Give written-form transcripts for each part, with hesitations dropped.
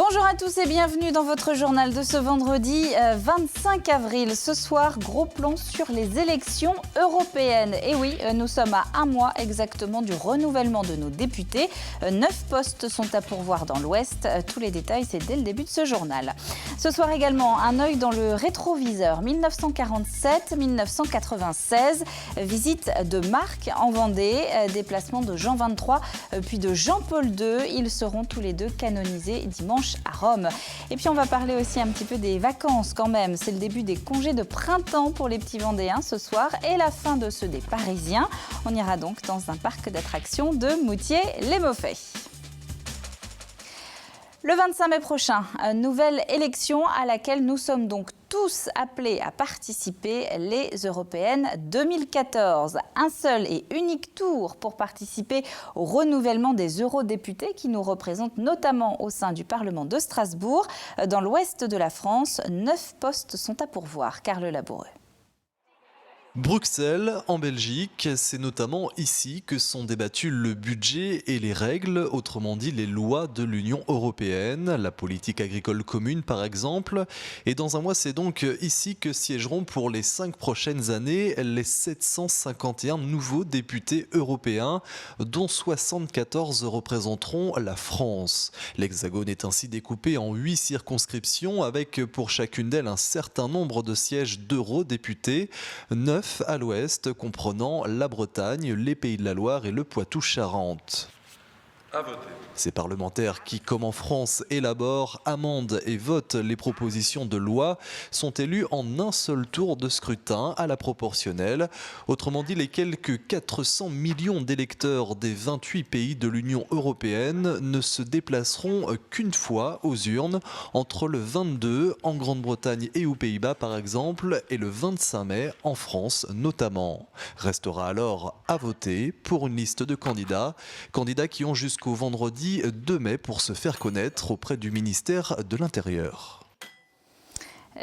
Bonjour à tous et bienvenue dans votre journal de ce vendredi 25 avril. Ce soir, gros plan sur les élections européennes. Et oui, nous sommes à un mois exactement du renouvellement de nos députés. 9 postes sont à pourvoir dans l'Ouest. Tous les détails, c'est dès le début de ce journal. Ce soir également, un œil dans le rétroviseur. 1947-1996, visite de Marc en Vendée, déplacement de Jean XXIII puis de Jean-Paul II. Ils seront tous les deux canonisés dimanche à Rome. Et puis on va parler aussi un petit peu des vacances quand même. C'est le début des congés de printemps pour les petits Vendéens ce soir et la fin de ceux des Parisiens. On ira donc dans un parc d'attractions de Moutier-les-Mauffais. Le 25 mai prochain, nouvelle élection à laquelle nous sommes donc tous appelés à participer, les européennes 2014. Un seul et unique tour pour participer au renouvellement des eurodéputés qui nous représentent notamment au sein du Parlement de Strasbourg. Dans l'ouest de la France, 9 postes sont à pourvoir. Carle Laboureux. Bruxelles, en Belgique, c'est notamment ici que sont débattus le budget et les règles, autrement dit les lois de l'Union européenne, la politique agricole commune par exemple. Et dans un mois, c'est donc ici que siégeront pour les 5 prochaines années les 751 nouveaux députés européens, dont 74 représenteront la France. L'Hexagone est ainsi découpé en 8 circonscriptions avec pour chacune d'elles un certain nombre de sièges d'eurodéputés, 9 à l'ouest, comprenant la Bretagne, les Pays de la Loire et le Poitou-Charentes. À voter. Ces parlementaires qui, comme en France, élaborent, amendent et votent les propositions de loi sont élus en un seul tour de scrutin à la proportionnelle. Autrement dit, les quelques 400 millions d'électeurs des 28 pays de l'Union européenne ne se déplaceront qu'une fois aux urnes, entre le 22 en Grande-Bretagne et aux Pays-Bas par exemple, et le 25 mai en France notamment. Restera alors à voter pour une liste de candidats qui ont jusqu'au vendredi 2 mai pour se faire connaître auprès du ministère de l'Intérieur.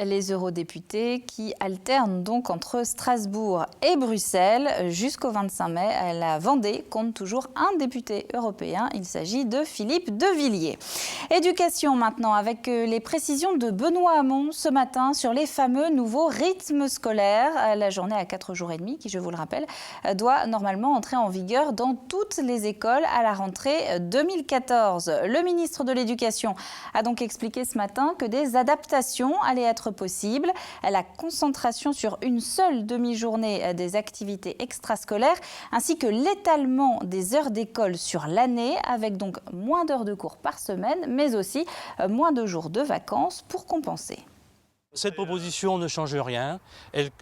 Les eurodéputés qui alternent donc entre Strasbourg et Bruxelles jusqu'au 25 mai. La Vendée compte toujours un député européen. Il s'agit de Philippe de Villiers. Éducation maintenant avec les précisions de Benoît Hamon ce matin sur les fameux nouveaux rythmes scolaires. La journée à 4 jours et demi, qui je vous le rappelle, doit normalement entrer en vigueur dans toutes les écoles à la rentrée 2014. Le ministre de l'Éducation a donc expliqué ce matin que des adaptations allaient être possible. La concentration sur une seule demi-journée des activités extrascolaires ainsi que l'étalement des heures d'école sur l'année avec donc moins d'heures de cours par semaine mais aussi moins de jours de vacances pour compenser. Cette proposition ne change rien,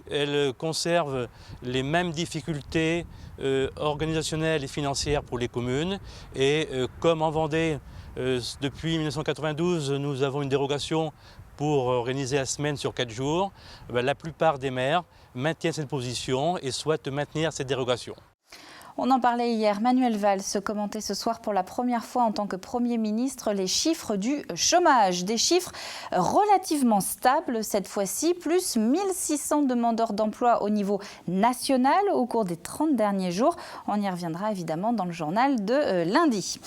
elle conserve les mêmes difficultés organisationnelles et financières pour les communes et comme en Vendée, depuis 1992, nous avons une dérogation pour organiser la semaine sur 4 jours, la plupart des maires maintiennent cette position et souhaitent maintenir cette dérogation. On en parlait hier, Manuel Valls commentait ce soir pour la première fois en tant que Premier ministre les chiffres du chômage. Des chiffres relativement stables cette fois-ci, plus 1600 demandeurs d'emploi au niveau national au cours des 30 derniers jours. On y reviendra évidemment dans le journal de lundi.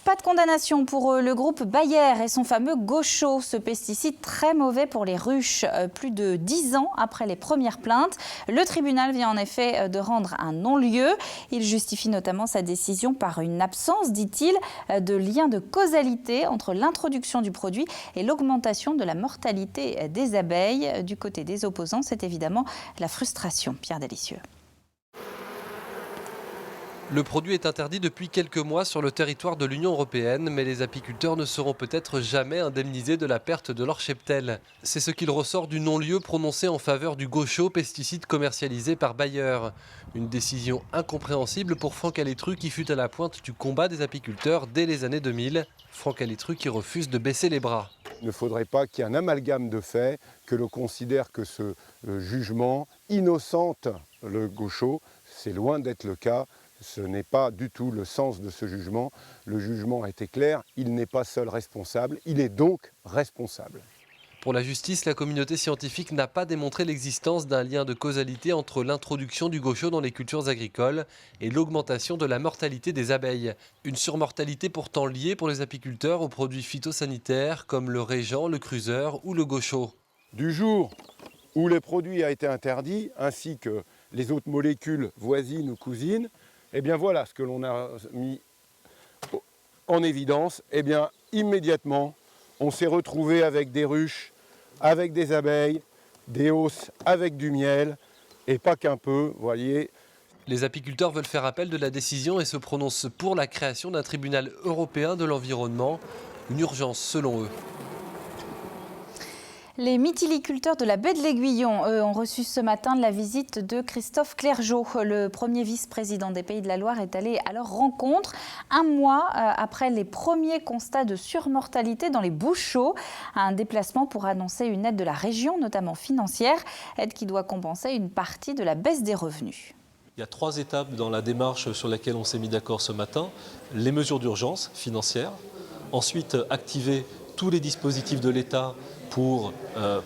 Pas de condamnation pour le groupe Bayer et son fameux Gaucho, ce pesticide très mauvais pour les ruches. Plus de 10 ans après les premières plaintes, le tribunal vient en effet de rendre un non-lieu. Il justifie notamment sa décision par une absence, dit-il, de lien de causalité entre l'introduction du produit et l'augmentation de la mortalité des abeilles. Du côté des opposants, c'est évidemment la frustration. Pierre Delicieux. Le produit est interdit depuis quelques mois sur le territoire de l'Union européenne, mais les apiculteurs ne seront peut-être jamais indemnisés de la perte de leur cheptel. C'est ce qu'il ressort du non-lieu prononcé en faveur du Gaucho, pesticide commercialisé par Bayer. Une décision incompréhensible pour Franck Alétru qui fut à la pointe du combat des apiculteurs dès les années 2000. Franck Alétru qui refuse de baisser les bras. Il ne faudrait pas qu'il y ait un amalgame de faits, que l'on considère que ce jugement innocente le Gaucho. C'est loin d'être le cas. Ce n'est pas du tout le sens de ce jugement. Le jugement a été clair, il n'est pas seul responsable, il est donc responsable. Pour la justice, la communauté scientifique n'a pas démontré l'existence d'un lien de causalité entre l'introduction du gaucho dans les cultures agricoles et l'augmentation de la mortalité des abeilles. Une surmortalité pourtant liée pour les apiculteurs aux produits phytosanitaires comme le régent, le cruseur ou le gaucho. Du jour où le produit a été interdit, ainsi que les autres molécules voisines ou cousines, eh bien voilà ce que l'on a mis en évidence. Eh bien immédiatement, on s'est retrouvé avec des ruches, avec des abeilles, des hausses avec du miel, et pas qu'un peu, vous voyez. Les apiculteurs veulent faire appel de la décision et se prononcent pour la création d'un tribunal européen de l'environnement, une urgence selon eux. Les mytiliculteurs de la baie de l'Aiguillon, eux, ont reçu ce matin la visite de Christophe Clergeau. Le premier vice-président des Pays de la Loire est allé à leur rencontre un mois après les premiers constats de surmortalité dans les bouches chauds. Un déplacement pour annoncer une aide de la région, notamment financière, aide qui doit compenser une partie de la baisse des revenus. Il y a 3 étapes dans la démarche sur laquelle on s'est mis d'accord ce matin. Les mesures d'urgence financières, ensuite activer tous les dispositifs de l'État pour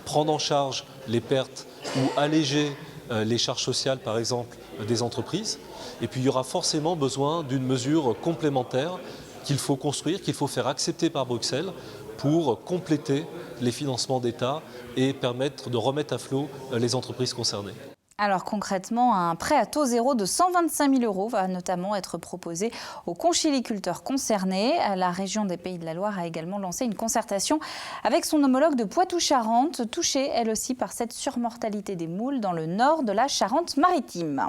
prendre en charge les pertes ou alléger les charges sociales, par exemple, des entreprises. Et puis il y aura forcément besoin d'une mesure complémentaire qu'il faut construire, qu'il faut faire accepter par Bruxelles pour compléter les financements d'État et permettre de remettre à flot les entreprises concernées. Alors concrètement, un prêt à taux zéro de 125 000 € va notamment être proposé aux conchiliculteurs concernés. La région des Pays de la Loire a également lancé une concertation avec son homologue de Poitou-Charentes, touchée elle aussi par cette surmortalité des moules dans le nord de la Charente-Maritime.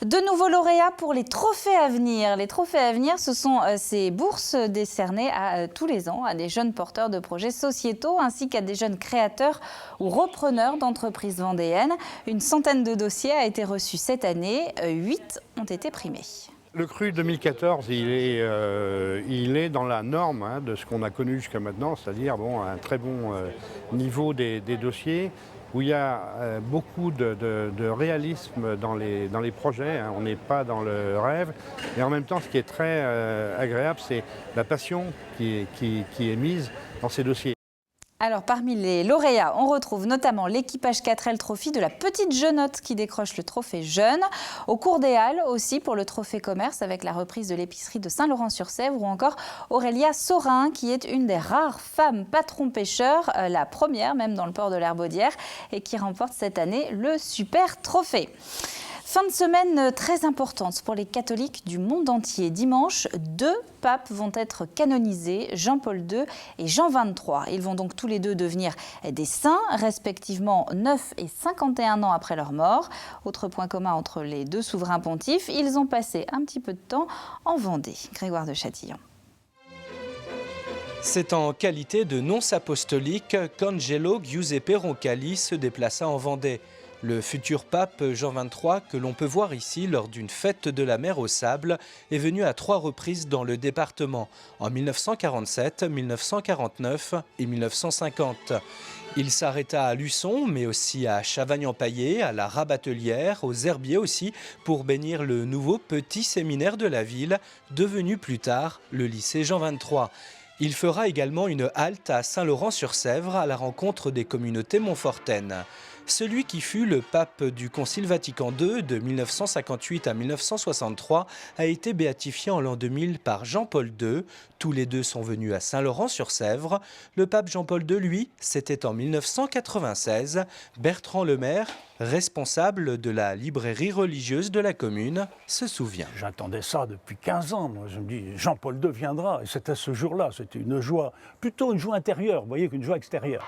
De nouveaux lauréats pour les trophées à venir. Les trophées à venir, ce sont ces bourses décernées tous les ans à des jeunes porteurs de projets sociétaux ainsi qu'à des jeunes créateurs ou repreneurs d'entreprises vendéennes. Une centaine de dossiers a été reçu cette année, 8 ont été primés. Le cru 2014, il est dans la norme de ce qu'on a connu jusqu'à maintenant, c'est-à-dire un très bon niveau des dossiers, où il y a beaucoup de réalisme dans les projets, on n'est pas dans le rêve, et en même temps ce qui est très agréable, c'est la passion qui est mise dans ces dossiers. Alors parmi les lauréats, on retrouve notamment l'équipage 4L Trophy de la Petite Jeunotte qui décroche le trophée jeune, au Cours des Halles aussi pour le trophée commerce avec la reprise de l'épicerie de Saint-Laurent-sur-Sèvre, ou encore Aurélia Saurin qui est une des rares femmes patrons pêcheurs, la première même dans le port de l'Herbaudière, et qui remporte cette année le super trophée. Fin de semaine très importante pour les catholiques du monde entier. Dimanche, 2 papes vont être canonisés, Jean-Paul II et Jean XXIII. Ils vont donc tous les deux devenir des saints, respectivement 9 et 51 ans après leur mort. Autre point commun entre les deux souverains pontifes, ils ont passé un petit peu de temps en Vendée. Grégoire de Châtillon. C'est en qualité de nonce apostolique qu'Angelo Giuseppe Roncalli se déplaça en Vendée. Le futur pape Jean XXIII, que l'on peut voir ici lors d'une fête de la mer au sable, est venu à 3 reprises dans le département, en 1947, 1949 et 1950. Il s'arrêta à Luçon, mais aussi à Chavagne-en-Paillé, à la Rabatelière, aux Herbiers aussi, pour bénir le nouveau petit séminaire de la ville, devenu plus tard le lycée Jean XXIII. Il fera également une halte à Saint-Laurent-sur-Sèvre à la rencontre des communautés montfortaines. Celui qui fut le pape du Concile Vatican II de 1958 à 1963 a été béatifié en l'an 2000 par Jean-Paul II. Tous les deux sont venus à Saint-Laurent-sur-Sèvre. Le pape Jean-Paul II, lui, c'était en 1996. Bertrand Lemaire, responsable de la librairie religieuse de la commune, se souvient. J'attendais ça depuis 15 ans. Moi, je me dis, Jean-Paul II viendra. Et c'était ce jour-là. C'était une joie, plutôt une joie intérieure, vous voyez, qu'une joie extérieure.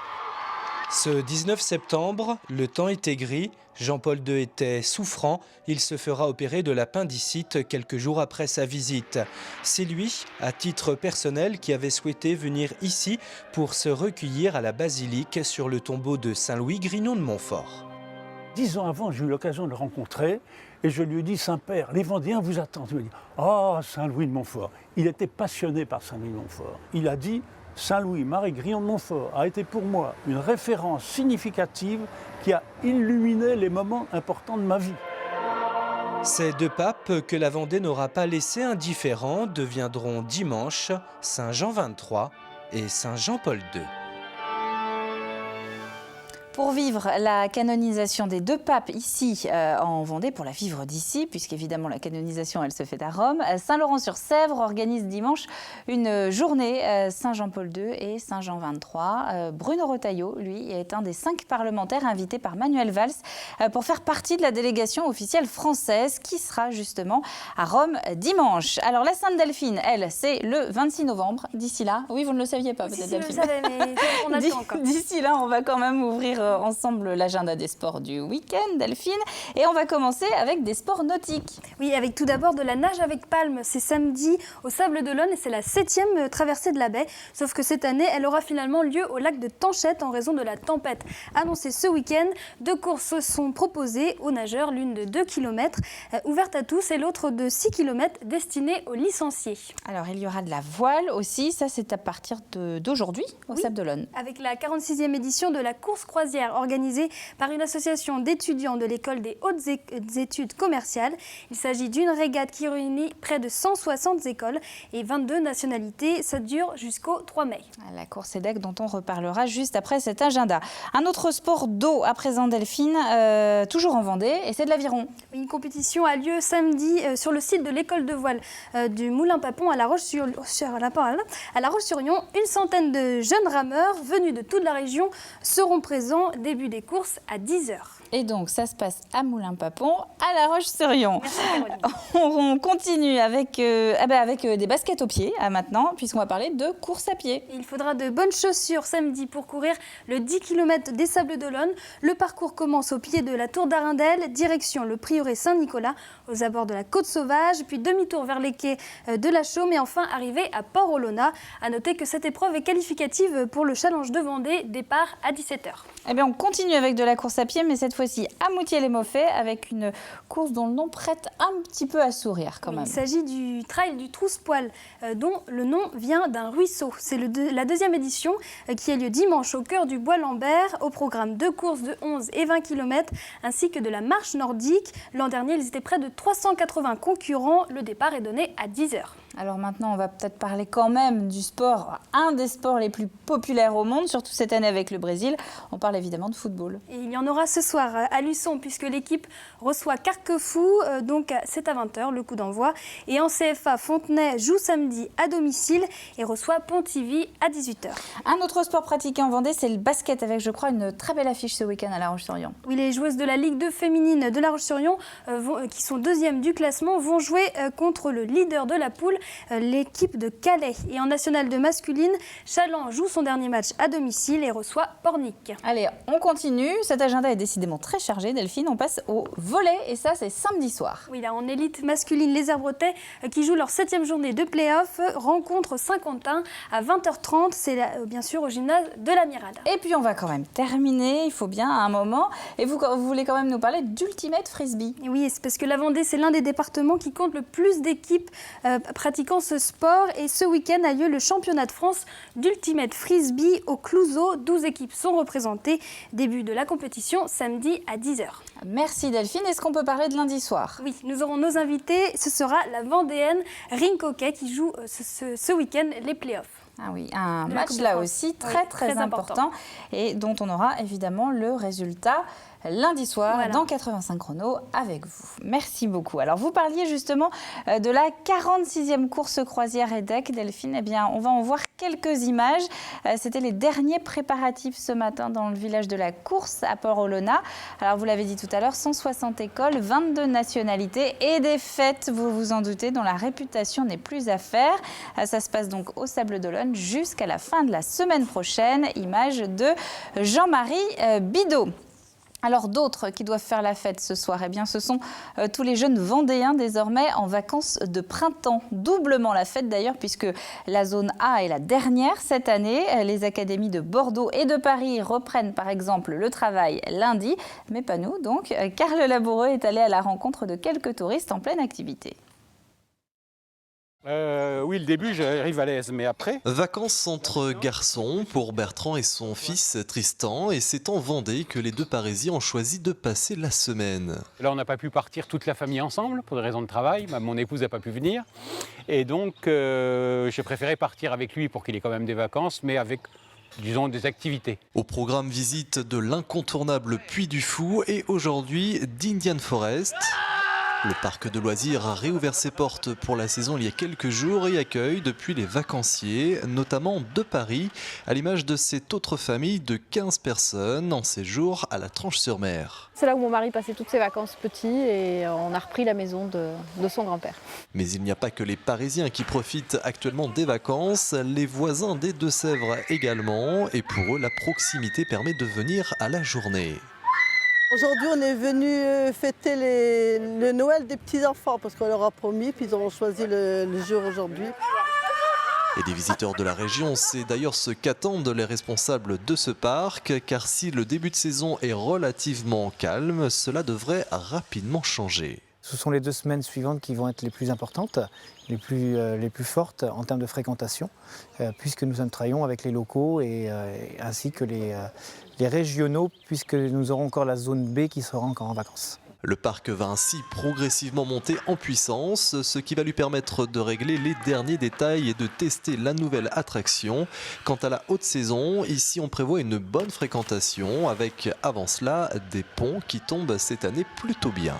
Ce 19 septembre, le temps était gris, Jean-Paul II était souffrant, il se fera opérer de l'appendicite quelques jours après sa visite. C'est lui, à titre personnel, qui avait souhaité venir ici pour se recueillir à la basilique sur le tombeau de Saint-Louis Grignon de Montfort. 10 ans avant, j'ai eu l'occasion de le rencontrer et je lui ai dit, Saint-Père, les Vendéens vous attendent. Il m'a dit, ah, Saint-Louis de Montfort. Il était passionné par Saint-Louis de Montfort. Il a dit, Saint-Louis, Marie Grignon de Montfort a été pour moi une référence significative qui a illuminé les moments importants de ma vie. Ces 2 papes que la Vendée n'aura pas laissés indifférents deviendront dimanche Saint Jean XXIII et Saint Jean-Paul II. Pour vivre la canonisation des deux papes ici en Vendée, pour la vivre d'ici, puisqu'évidemment la canonisation elle se fait à Rome, Saint-Laurent-sur-Sèvre organise dimanche une journée Saint-Jean-Paul II et Saint-Jean XXIII. Bruno Retailleau, lui, est un des 5 parlementaires invités par Manuel Valls pour faire partie de la délégation officielle française qui sera justement à Rome dimanche. Alors la Sainte Delphine, elle, c'est le 26 novembre. D'ici là, oui, vous ne le saviez pas peut-être, Delphine. Je le savais, mais on a le temps encore. D'ici là, on va quand même ouvrir ensemble l'agenda des sports du week-end, Delphine. Et on va commencer avec des sports nautiques. Oui, avec tout d'abord de la nage avec palme. C'est samedi au Sable d'Olonne et c'est la 7e traversée de la baie. Sauf que cette année, elle aura finalement lieu au lac de Tanchette en raison de la tempête annoncée ce week-end. 2 courses sont proposées aux nageurs, l'une de 2 km ouverte à tous et l'autre de 6 km destinée aux licenciés. Alors, il y aura de la voile aussi. Ça, c'est à partir d'aujourd'hui au Sable d'Olonne. Avec la 46e édition de la course croisière organisée par une association d'étudiants de l'école des hautes études commerciales. Il s'agit d'une régate qui réunit près de 160 écoles et 22 nationalités. Ça dure jusqu'au 3 mai. La course EDEC dont on reparlera juste après cet agenda. Un autre sport d'eau à présent, Delphine, toujours en Vendée, et c'est de l'aviron. Une compétition a lieu samedi sur le site de l'école de voile du Moulin-Papon à La Roche-sur-Yon. Une centaine de jeunes rameurs venus de toute la région seront présents. Début des courses à 10h. Et donc, ça se passe à Moulin-Papon, à La Roche-sur-Yon. On continue avec des baskets aux pieds maintenant, puisqu'on va parler de course à pied. Il faudra de bonnes chaussures samedi pour courir le 10 km des Sables d'Olonne. Le parcours commence au pied de la Tour d'Arundel, direction le Prieuré Saint-Nicolas, aux abords de la Côte Sauvage, puis demi-tour vers les quais de la Chaume et enfin arrivé à Port-Olona. À noter que cette épreuve est qualificative pour le Challenge de Vendée, départ à 17h. Eh bien, on continue avec de la course à pied, mais cette fois-ci à Moutier-les-Maufais, avec une course dont le nom prête un petit peu à sourire quand même. Il s'agit du trail du Trousse-Poil, dont le nom vient d'un ruisseau. C'est la 2e édition qui a lieu dimanche au cœur du Bois-Lambert, au programme 2 courses de 11 et 20 km, ainsi que de la marche nordique. L'an dernier, ils étaient près de 380 concurrents. Le départ est donné à 10h. Alors maintenant, on va peut-être parler quand même du sport, un des sports les plus populaires au monde, surtout cette année avec le Brésil. On parle évidemment de football. Et il y en aura ce soir à Luçon, puisque l'équipe reçoit Carquefou, donc c'est à 20h le coup d'envoi. Et en CFA, Fontenay joue samedi à domicile et reçoit Pontivy à 18h. Un autre sport pratiqué en Vendée, c'est le basket, avec je crois une très belle affiche ce week-end à La Roche-sur-Yon. Oui, les joueuses de la Ligue 2 féminine de La Roche-sur-Yon, qui sont 2e du classement, vont jouer contre le leader de la poule, l'équipe de Calais. Et en nationale de masculine, Chaland joue son dernier match à domicile et reçoit Pornic. Allez, on continue. Cet agenda est décidément très chargé, Delphine. On passe au volley et ça, c'est samedi soir. Oui, là, en élite masculine, les Herbretais qui jouent leur 7e journée de play-off rencontrent Saint-Quentin à 20h30. C'est bien sûr au gymnase de l'Amiral. Et puis, on va quand même terminer, il faut bien, à un moment. Et vous voulez quand même nous parler d'Ultimate Frisbee. Et oui, c'est parce que la Vendée, c'est l'un des départements qui compte le plus d'équipes pratiquant ce sport. Et ce week-end a lieu le championnat de France d'Ultimate Frisbee au Clouseau. 12 équipes sont représentées. Début de la compétition samedi à 10h. Merci Delphine. Est-ce qu'on peut parler de lundi soir? Oui, nous aurons nos invités. Ce sera la Vendéenne Ring Hockey qui joue ce week-end les playoffs. Ah oui, un match là aussi très important et dont on aura évidemment le résultat lundi soir dans 85 chrono avec vous. Merci beaucoup. Alors vous parliez justement de la 46e course croisière EDEC, Delphine. Eh bien, on va en voir quelques images. C'était les derniers préparatifs ce matin dans le village de la course à Port-Olona. Alors vous l'avez dit tout à l'heure, 160 écoles, 22 nationalités et des fêtes, vous vous en doutez, dont la réputation n'est plus à faire. Ça se passe donc au Sable d'Olonne jusqu'à la fin de la semaine prochaine. Image de Jean-Marie Bidot. Alors d'autres qui doivent faire la fête ce soir, eh bien, ce sont tous les jeunes Vendéens désormais en vacances de printemps. Doublement la fête d'ailleurs puisque la zone A est la dernière cette année. Les académies de Bordeaux et de Paris reprennent par exemple le travail lundi, mais pas nous donc. Karl Laboureux est allé à la rencontre de quelques touristes en pleine activité. Oui, le début, j'arrive à l'aise, mais après... Vacances entre garçons pour Bertrand et son fils Tristan, et c'est en Vendée que les deux Parisiens ont choisi de passer la semaine. Là, on n'a pas pu partir toute la famille ensemble, pour des raisons de travail. Mon épouse n'a pas pu venir. Et donc, j'ai préféré partir avec lui pour qu'il ait quand même des vacances, mais avec disons, des activités. Au programme, visite de l'incontournable Puy du Fou et aujourd'hui d'Indian Forest. Le parc de loisirs a réouvert ses portes pour la saison il y a quelques jours et accueille depuis les vacanciers, notamment de Paris, à l'image de cette autre famille de 15 personnes en séjour à la Tranche-sur-Mer. C'est là où mon mari passait toutes ses vacances petit et on a repris la maison de son grand-père. Mais il n'y a pas que les Parisiens qui profitent actuellement des vacances, les voisins des Deux-Sèvres également, et pour eux la proximité permet de venir à la journée. Aujourd'hui, on est venu fêter le Noël des petits-enfants parce qu'on leur a promis, puis ils ont choisi le jour aujourd'hui. Et des visiteurs de la région, c'est d'ailleurs ce qu'attendent les responsables de ce parc, car si le début de saison est relativement calme, cela devrait rapidement changer. Ce sont les 2 semaines suivantes qui vont être les plus importantes, les plus fortes en termes de fréquentation, puisque nous travaillons avec les locaux ainsi que les régionaux, puisque nous aurons encore la zone B qui sera encore en vacances. Le parc va ainsi progressivement monter en puissance, ce qui va lui permettre de régler les derniers détails et de tester la nouvelle attraction. Quant à la haute saison, ici on prévoit une bonne fréquentation avec avant cela des ponts qui tombent cette année plutôt bien.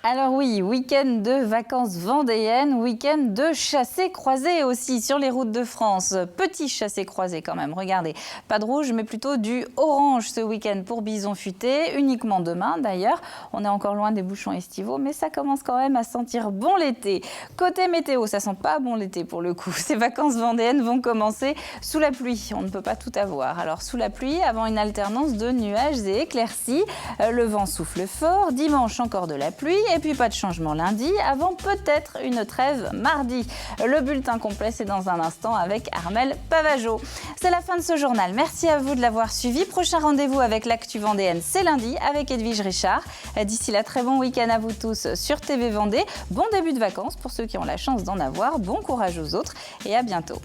Alors oui, week-end de vacances vendéennes, week-end de chassés-croisés aussi sur les routes de France. Petit chassé-croisé quand même, regardez. Pas de rouge, mais plutôt du orange ce week-end pour Bison Futé, uniquement demain d'ailleurs. On est encore loin des bouchons estivaux, mais ça commence quand même à sentir bon l'été. Côté météo, ça sent pas bon l'été pour le coup. Ces vacances vendéennes vont commencer sous la pluie. On ne peut pas tout avoir. Alors sous la pluie, avant une alternance de nuages et éclaircies. Le vent souffle fort, dimanche encore de la pluie. Et puis pas de changement lundi, avant peut-être une trêve mardi. Le bulletin complet, c'est dans un instant avec Armelle Pavageau. C'est la fin de ce journal. Merci à vous de l'avoir suivi. Prochain rendez-vous avec l'actu vendéenne, c'est lundi avec Edwige Richard. D'ici là, très bon week-end à vous tous sur TV Vendée. Bon début de vacances pour ceux qui ont la chance d'en avoir. Bon courage aux autres et à bientôt.